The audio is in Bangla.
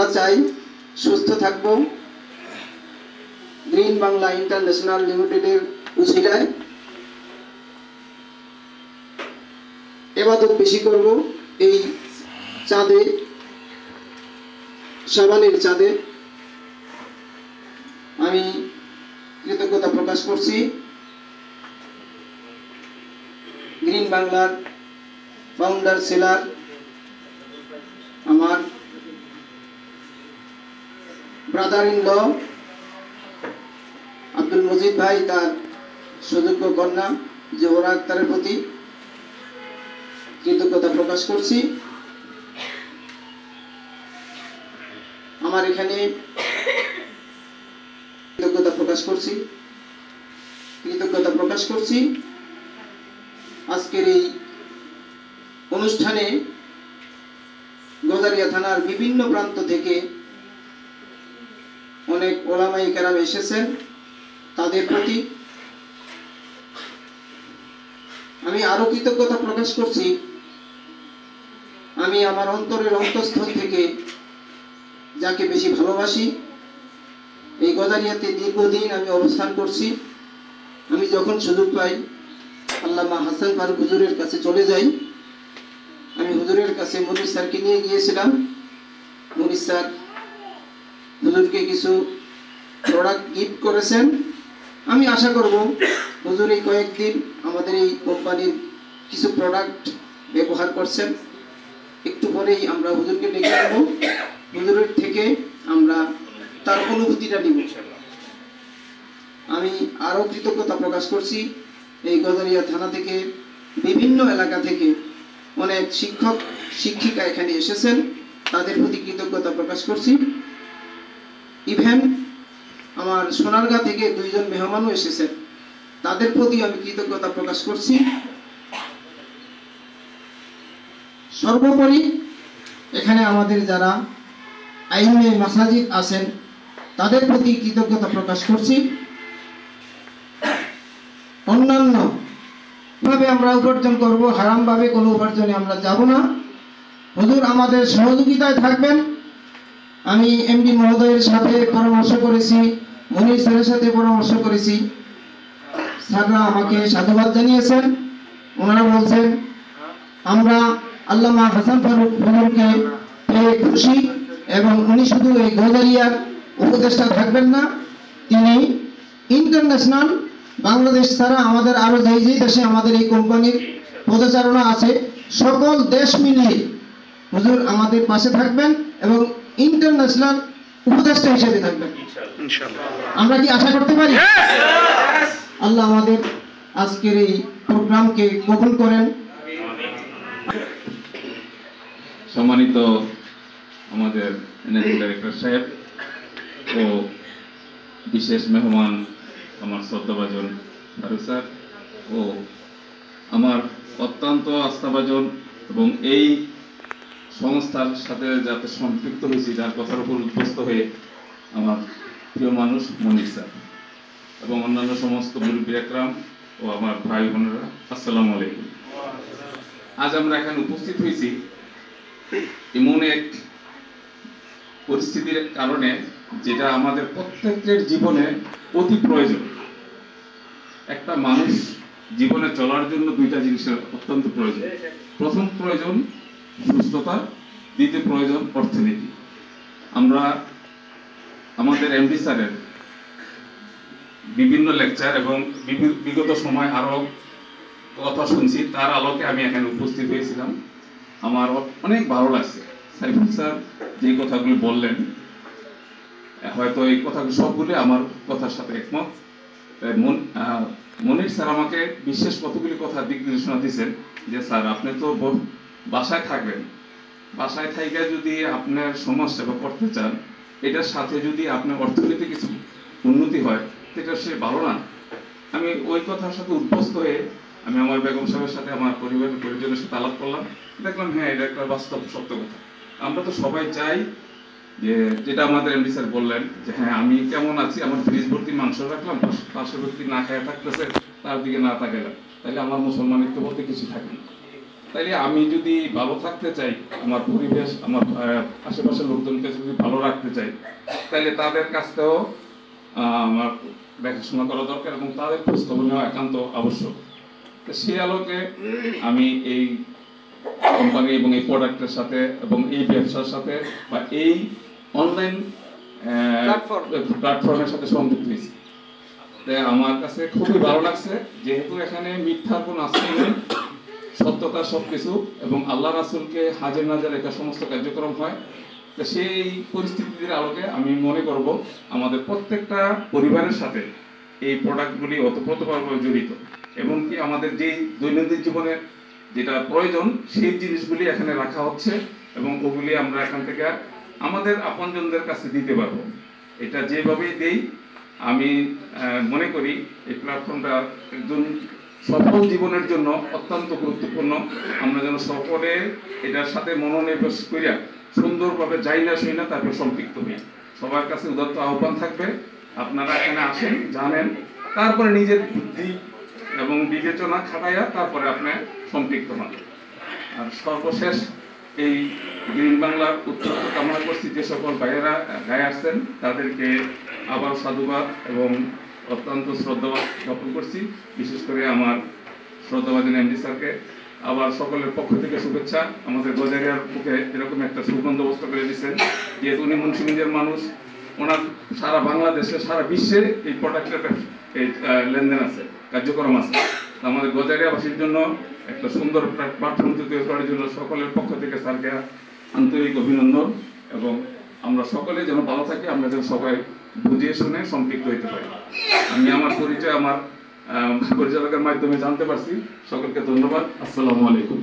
আমরা চাই সুস্থ থাকব। গ্রিন বাংলা ইন্টারন্যাশনাল লিমিটেডের উসিলায় ইবাদত বেশি করব। এই চাঁদে, শাবানের চাঁদে আমি কৃতজ্ঞতা প্রকাশ করছি গ্রিন বাংলার ফাউন্ডার সেলার আমার brother in law Abdul Majid ভাই, তার সুযোগ্য কন্যা জোহরা আক্তারের প্রতি কৃতজ্ঞতা প্রকাশ করছি। আমার এখানে কৃতজ্ঞতা প্রকাশ করছি আজকের এই অনুষ্ঠানে গজারিয়া থানার বিভিন্ন প্রান্ত থেকে অনেক ওলামায়ে কেরাম এসেছেন। তাদের প্রতি আমি আরো কৃতজ্ঞতা প্রকাশ করছি। আমি আমার অন্তরের অন্তঃস্থল থেকে যাকে বেশি ভালোবাসি, এই গজারিয়াতে দীর্ঘদিন আমি অবস্থান করছি। আমি যখন সুযোগ পাই আল্লামা হাসান ফারুক হুজুরের কাছে চলে যাই। আমি হুজুরের কাছে মনির স্যারকে নিয়ে গিয়েছিলাম। মনির স্যার হুজুরকে কিছু প্রোডাক্ট গিফট করেছেন। আমি আশা করব হুজুর এই কয়েকদিন আমাদের এই কোম্পানির কিছু প্রোডাক্ট ব্যবহার করছেন। একটু পরেই আমরা হুজুরকে ডেকে নেব, হুজুরের থেকে আমরা তার অনুভূতিটা নিব। আমি আরও কৃতজ্ঞতা প্রকাশ করছি এই গজারিয়া থানা থেকে, বিভিন্ন এলাকা থেকে অনেক শিক্ষক শিক্ষিকা এখানে এসেছেন। তাদের প্রতি কৃতজ্ঞতা প্রকাশ করছি। ইভেন আমার সোনারগাঁ থেকে 2 জন মেহমানও এসেছেন, তাদের প্রতি আমি কৃতজ্ঞতা প্রকাশ করছি। সর্বোপরি এখানে আমাদের যারা আইমে মাসাজিদ আছেন তাদের প্রতি কৃতজ্ঞতা প্রকাশ করছি। অন্যান্য ভাবে আমরা উপার্জন করব, হারাম ভাবে কোনো উপার্জনে আমরা যাব না। হুজুর আমাদের সহযোগিতায় থাকবেন। আমি এমডি মহোদয়ের সাথে পরামর্শ করেছি, মনির স্যারের সাথে পরামর্শ করেছি। স্যাররা আমাকে সাধুবাদ জানিয়েছেন। ওনারা বলছেন আমরা আল্লামা হাসান ফারুক হুজুরকে পেয়ে খুশি, এবং উনি শুধু এই গজারিয়ার উপদেষ্টা থাকবেন না, তিনি ইন্টারন্যাশনাল বাংলাদেশ ছাড়া আমাদের আরো যেই দেশে আমাদের এই কোম্পানির পদচারণা আছে সকল দেশ মিলিয়ে হুজুর আমাদের পাশে থাকবেন এবং ইন্টারন্যাশনাল উপদেষ্টা হিসেবে থাকবেন। আমরা কি আশা করতে পারি? আল্লাহ আমাদের আজকের এই প্রোগ্রামকে কবুল করেন। সম্মানিত আমাদের ম্যানেজিং ডাইরেক্টর সাহেব ও বিশেষ মেহমান আমার শ্রদ্ধাভাজন ফারুক স্যার ও আমার অত্যন্ত আস্থাভাজন এবং এই সংস্থার সাথে যাতে সম্পৃক্ত হয়েছি, যার কথার উপর উদ্বস্ত হয়ে আমার প্রিয় মানুষ মনির স্যার এবং অন্যান্য সমস্ত মুরব্বী একরাম ও আমার ভাই বোনেরা, আসসালামু আলাইকুম। আজ আমরা এখানে উপস্থিত হয়েছি এমন এক পরিস্থিতির কারণে যেটা আমাদের প্রত্যেকের জীবনে অতি প্রয়োজন। একটা মানুষ জীবনে চলার জন্য 2টা জিনিসের অত্যন্ত প্রয়োজন। প্রথম প্রয়োজন সুস্থতা, দ্বিতীয় প্রয়োজন অর্থনীতি। আমরা আমাদের এমডি স্যারের বিভিন্ন লেকচার এবং বিগত সময় আরো কথা শুনছি, তার আলোকে আমি এখানে উপস্থিত হয়েছিলাম। আমার অনেক ভালো লাগছে। সাইফুল স্যার যে কথাগুলো বললেন, হয়তো এই কথাগুলো সবগুলো আমার কথার সাথে একমত। মনির স্যার আমাকে বিশেষ কতগুলি কথা দিক নির্দেশনা দিয়েছেন যে স্যার আপনি তো বাসায় থাকবেন, বাসায় থেকে যদি আপনার সমাজ সেবা করতে চান, এটার সাথে যদি আপনার অর্থনীতি কিছু উন্নতি হয় সেটা সে ভালো না। আমি ওই কথার সাথে উদ্বস্ত হয়ে আমি আমার বেগম সাহেবের সাথে আমার পরিজনের সাথে আলাপ করলাম, দেখলাম হ্যাঁ এটা একটা বাস্তব সত্য কথা। আমরা তো সবাই চাই যে যেটা আমাদের এমডি স্যার বললেন যে হ্যাঁ আমি কেমন আছি, আমার ফ্রিজ ভর্তি মাংস রাখলাম, পাশের ব্যক্তি না খেয়ে থাকতেছে, তার দিকে না তাকালাম, তাহলে আমার মুসলমানিত্ব বলতে কিছু থাকে না। তাইলে আমি যদি ভালো থাকতে চাই, আমার পরিবেশ, আমার আশেপাশের লোকজনকে যদি ভালো রাখতে চাই, তাইলে তাদের কাছটাও আমার দেখাশোনা করা দরকার এবং তাদের খোঁজখবর নেওয়া একান্ত আবশ্যক। তো সেই আলোকে আমি এই কোম্পানি এবং এই প্রোডাক্টের সাথে এবং এই ব্যবসার সাথে বা এই অনলাইন প্ল্যাটফর্মের সাথে সংযুক্ত হয়েছি। তাই আমার কাছে খুবই ভালো লাগছে, যেহেতু এখানে মিথ্যার কোনো আশ্রয় নেই, সত্যতা সবকিছু এবং আল্লাহ রাসূলকে হাজির নাজির রেখে সমস্ত কার্যক্রম হয়। তো সেই পরিস্থিতির আলোকে আমি মনে করব আমাদের প্রত্যেকটা পরিবারের সাথে এই প্রোডাক্টগুলি ওতপ্রোতভাবে জড়িত এবং কি আমাদের যেই দৈনন্দিন জীবনের যেটা প্রয়োজন সেই জিনিসগুলি এখানে রাখা হচ্ছে এবং ওগুলি আমরা এখান থেকে আমাদের আপনজনদের কাছে দিতে পারবো। এটা যেভাবেই দেই আমি মনে করি এই প্ল্যাটফর্মটা একজন সফল জীবনের জন্য অত্যন্ত গুরুত্বপূর্ণ। আমরা যেন সকলে এটার সাথে মনোনিবেশ করিয়া সুন্দরভাবে যাই না শুই না তারপর সম্পৃক্ত হই। সবার কাছে উদাত্ত আহ্বান থাকবে, আপনারা এখানে আসেন, জানেন, তারপরে নিজের বুদ্ধি এবং বিবেচনা খাটাইয়া তারপরে আপনি সম্পৃক্ত হন। আর সর্বশেষ এই গ্রিন বাংলার উত্তরোত্তর কামনা করছি যে সকল ভাইয়েরা গায়ে আসছেন তাদেরকে আবার সাধুবাদ এবং অত্যন্ত শ্রদ্ধাবাদ জ্ঞাপন করছি। বিশেষ করে আমার শ্রদ্ধাবাদী এমডি স্যারকে আবার সকলের পক্ষ থেকে শুভেচ্ছা। আমাদের গজারিয়ার মুখে এরকম একটা সুগন্ধ বস্ত্র করে দিচ্ছেন, যেহেতু উনি মুন্সিগঞ্জের মানুষ, ওনার সারা বাংলাদেশে সারা বিশ্বে এই প্রোডাক্টের এই লেনদেন আছে, কার্যক্রম আছে। আমাদের গজারিয়াবাসীর জন্য একটা সুন্দর প্ল্যাটফর্ম তৈরি করার জন্য সকলের পক্ষ থেকে স্যারকে আন্তরিক অভিনন্দন এবং আমরা সকলে যেন ভালো থাকি, আমরা যেন সবাই বুঝিয়ে শুনে সম্পৃক্ত হতে পারি। আমি আমার পরিচয় আমার পরিচালকের মাধ্যমে জানতে পারছি। সকলকে ধন্যবাদ। আসসালামু আলাইকুম।